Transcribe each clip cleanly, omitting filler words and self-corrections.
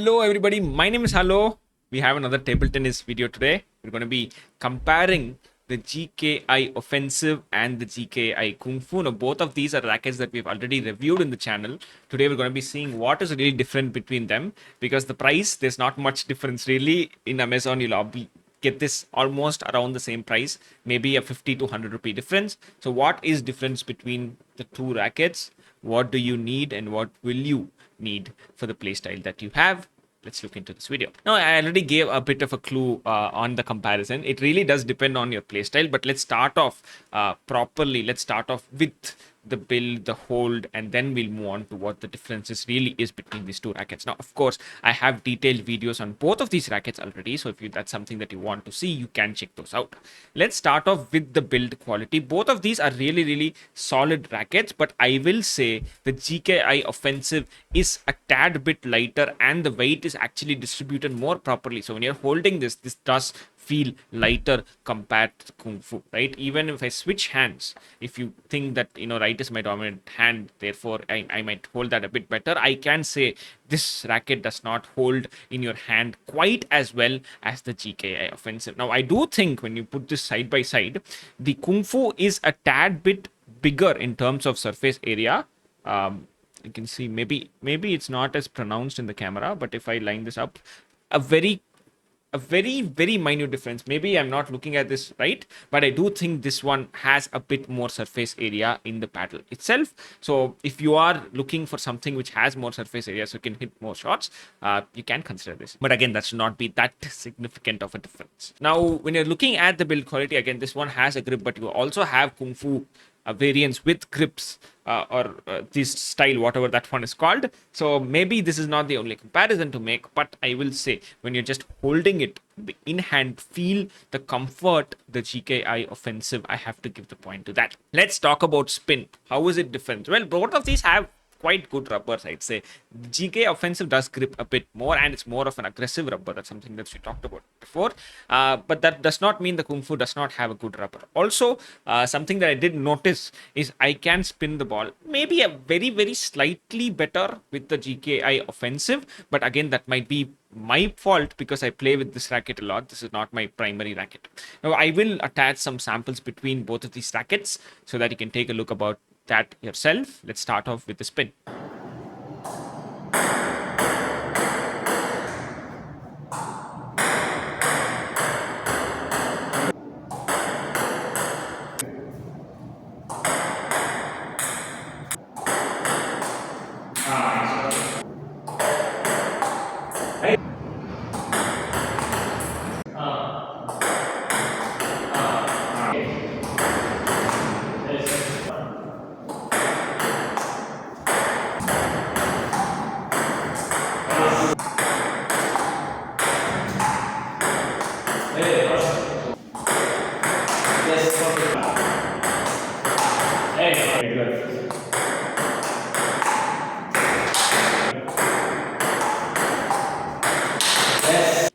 Hello everybody, my name is Hello. We have another table tennis video today. We're going to be comparing the GKI Offensive and the GKI Kungfu. Now both of these are rackets that we've already reviewed in the channel. Today we're going to be seeing what is really different between them, because the price, there's not much difference really. In Amazon you'll get this almost around the same price, maybe a 50 to 100 rupee difference. So what is difference between the two rackets? What do you need and what will you need for the playstyle that you have? Let's look into this video. Now, I already gave a bit of a clue on the comparison. It really does depend on your playstyle, but let's start off properly. Let's start off with the build, the hold, and then we'll move on to what the differences really is between these two rackets. Now, of course, I have detailed videos on both of these rackets already, so if that's something that you want to see, you can check those out. Let's start off with the build quality. Both of these are really solid rackets, but I will say the GKI Offensive is a tad bit lighter and the weight is actually distributed more properly. So when you're holding this does feel lighter compared to Kung Fu, right? Even if I switch hands, if you think that, right is my dominant hand, therefore I might hold that a bit better, I can say this racket does not hold in your hand quite as well as the GKI Offensive. Now, I do think when you put this side by side, the Kung Fu is a tad bit bigger in terms of surface area. You can see maybe it's not as pronounced in the camera, but if I line this up, a very minute difference. Maybe I'm not looking at this right, but I do think this one has a bit more surface area in the paddle itself. So if you are looking for something which has more surface area so you can hit more shots, you can consider this. But again, that should not be that significant of a difference. Now, when you're looking at the build quality, again, this one has a grip, but you also have Kung Fu variants with grips or this style, whatever that one is called. So maybe this is not the only comparison to make, but I will say when you're just holding it in hand, feel the comfort, the GKI Offensive, I have to give the point to that. Let's talk about spin. How is it different? Well, both of these have quite good rubbers, I'd say. GK Offensive does grip a bit more and it's more of an aggressive rubber. That's something that we talked about before. But that does not mean the Kung Fu does not have a good rubber. Also, something that I did notice is I can spin the ball maybe a very slightly better with the GKI Offensive. But again, that might be my fault because I play with this racket a lot. This is not my primary racket. Now, I will attach some samples between both of these rackets so that you can take a look about that yourself. Let's start off with the spin.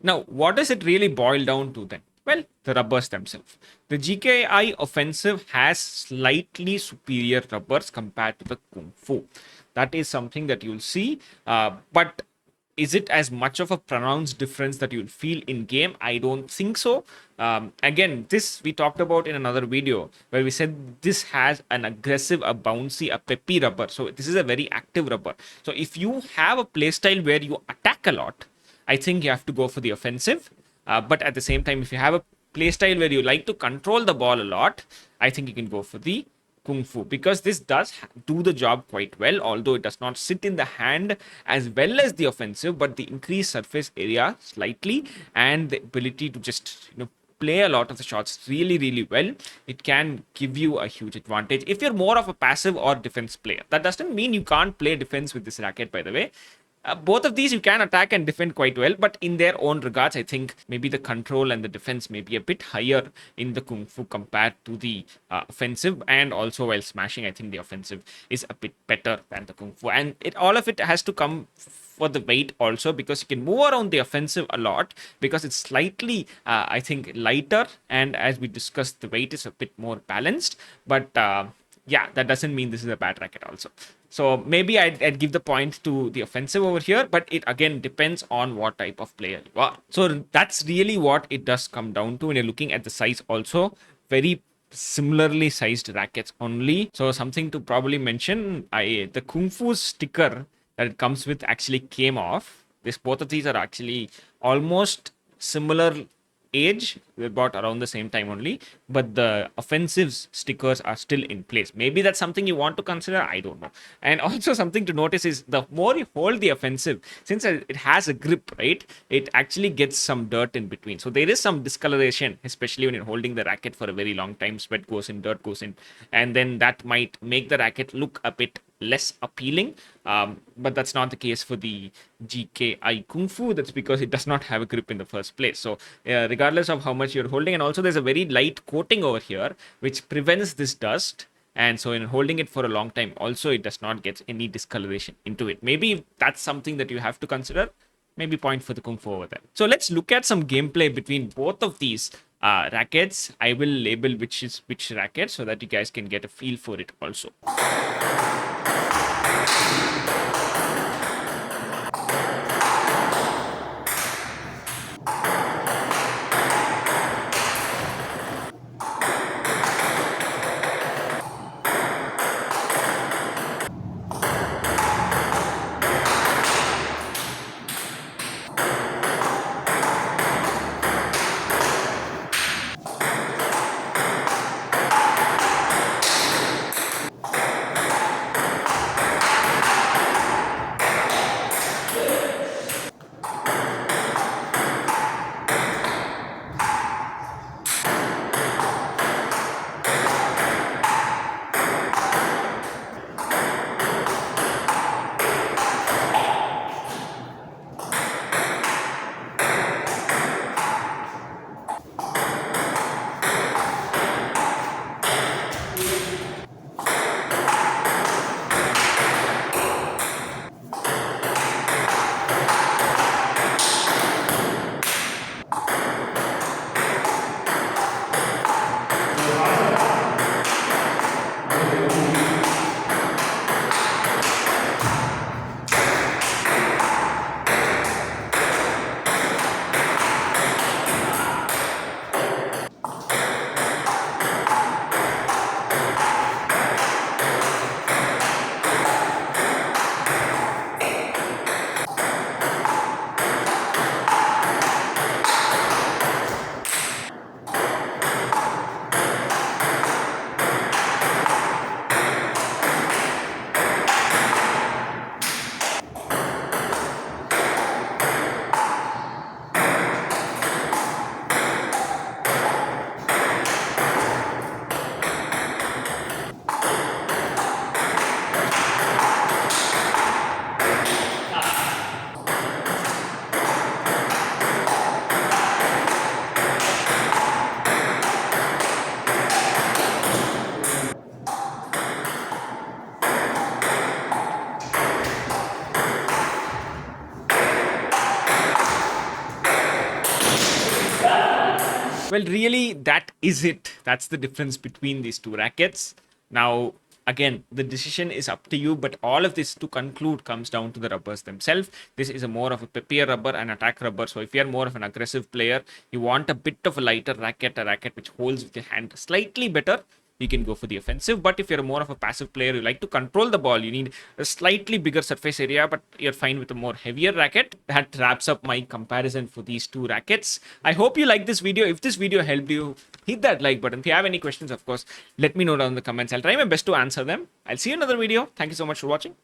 Now, what does it really boil down to then? Well, the rubbers themselves. The GKI Offensive has slightly superior rubbers compared to the Kung Fu. That is something that you'll see. But is it as much of a pronounced difference that you'll feel in game? I don't think so. Again, this we talked about in another video where we said this has an aggressive, a bouncy, a peppy rubber. So this is a very active rubber. So if you have a playstyle where you attack a lot, I think you have to go for the offensive. But at the same time, if you have a playstyle where you like to control the ball a lot, I think you can go for the Kung Fu, because this does do the job quite well, although it does not sit in the hand as well as the offensive, but the increased surface area slightly and the ability to just, play a lot of the shots really well, it can give you a huge advantage if you're more of a passive or defense player. That doesn't mean you can't play defense with this racket, by the way. Both of these you can attack and defend quite well, but in their own regards, I think maybe the control and the defense may be a bit higher in the Kung Fu compared to the offensive. And also while smashing, I think the offensive is a bit better than the Kung Fu. And all of it has to come for the weight also, because you can move around the offensive a lot because it's slightly, I think, lighter. And as we discussed, the weight is a bit more balanced. But yeah, that doesn't mean this is a bad racket also. So maybe I'd give the point to the offensive over here, but it again depends on what type of player you are. So that's really what it does come down to when you're looking at the size also. Very similarly sized rackets only. So something to probably mention, the Kung Fu sticker that it comes with actually came off. This both of these are actually almost similar age. They bought around the same time only, but the offensives stickers are still in place. Maybe that's something you want to consider. I don't know. And also something to notice is the more you hold the offensive, since it has a grip, right? It actually gets some dirt in between. So there is some discoloration, especially when you're holding the racket for a very long time. Sweat goes in, dirt goes in, and then that might make the racket look a bit less appealing. But that's not the case for the GKI Kung Fu. That's because it does not have a grip in the first place. So regardless of how much you're holding, and also there's a very light coating over here which prevents this dust. And so in holding it for a long time, also it does not get any discoloration into it. Maybe that's something that you have to consider. Maybe point for the Kung Fu over there. So let's look at some gameplay between both of these rackets. I will label which is which racket so that you guys can get a feel for it also. Well, really, that is it. That's the difference between these two rackets. Now, again, the decision is up to you, but all of this to conclude comes down to the rubbers themselves. This is a more of a peppier rubber and attack rubber. So if you're more of an aggressive player, you want a bit of a lighter racket, a racket which holds with your hand slightly better, you can go for the offensive. But if you're more of a passive player, you like to control the ball, you need a slightly bigger surface area, but you're fine with a more heavier racket. That wraps up my comparison for these two rackets. I hope you like this video. If this video helped you, hit that like button. If you have any questions, of course, let me know down in the comments. I'll try my best to answer them. I'll see you in another video. Thank you so much for watching.